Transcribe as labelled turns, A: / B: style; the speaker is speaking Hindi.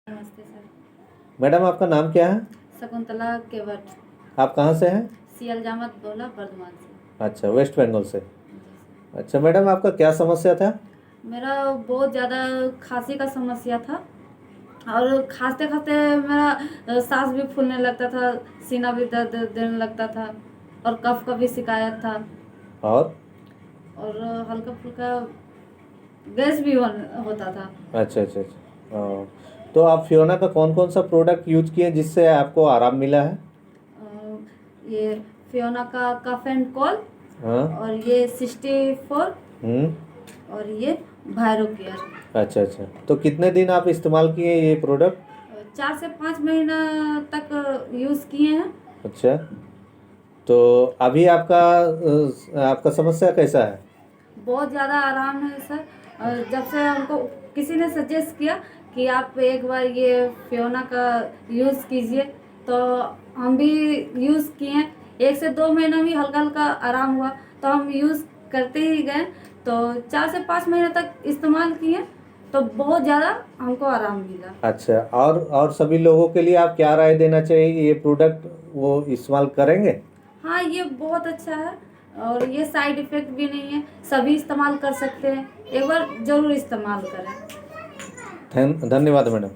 A: नमस्ते सर।
B: मैडम आपका नाम क्या है?
A: शकुंतला केवट।
B: आप कहाँ से हैं?
A: सियल जामत बोला बर्धमान से।
B: अच्छा, वेस्ट बंगाल से।
A: जी सर।
B: अच्छा मैडम, आपका क्या समस्या था?
A: मेरा बहुत ज़्यादा खांसी का समस्या था और खांसते खांसते मेरा सांस भी फूलने लगता था, सीना भी दर्द देने लगता था और कफ का भी शिकायत था
B: और
A: और हल्का फुल्का गैस भी होता था।
B: अच्छा अच्छा अच्छा, तो आप फियोना का कौन कौन सा प्रोडक्ट यूज किए जिससे आपको आराम मिला है?
A: ये फियोना का कफ एंड कोल
B: हाँ।
A: और ये 64
B: हम्म।
A: और ये वायरो केयर।
B: अच्छा अच्छा, तो कितने दिन आप इस्तेमाल किए ये प्रोडक्ट?
A: 4 से 5 महीना तक यूज़ किए हैं।
B: अच्छा, तो अभी आपका समस्या कैसा है?
A: बहुत ज़्यादा आराम है सर। जब से हमको किसी ने सजेस्ट किया कि आप एक बार ये फियोना का यूज़ कीजिए तो हम भी यूज़ किए। 1 से 2 महीना भी हल्का हल्का आराम हुआ तो हम यूज़ करते ही गए। तो 4 से 5 महीने तक इस्तेमाल किए तो बहुत ज़्यादा हमको आराम मिला।
B: अच्छा, और सभी लोगों के लिए आप क्या राय देना चाहिए? ये प्रोडक्ट वो इस्तेमाल करेंगे?
A: हाँ, ये बहुत अच्छा है और ये साइड इफ़ेक्ट भी नहीं है, सभी इस्तेमाल कर सकते हैं। एक बार ज़रूर इस्तेमाल करें।
B: धन्यवाद मैडम।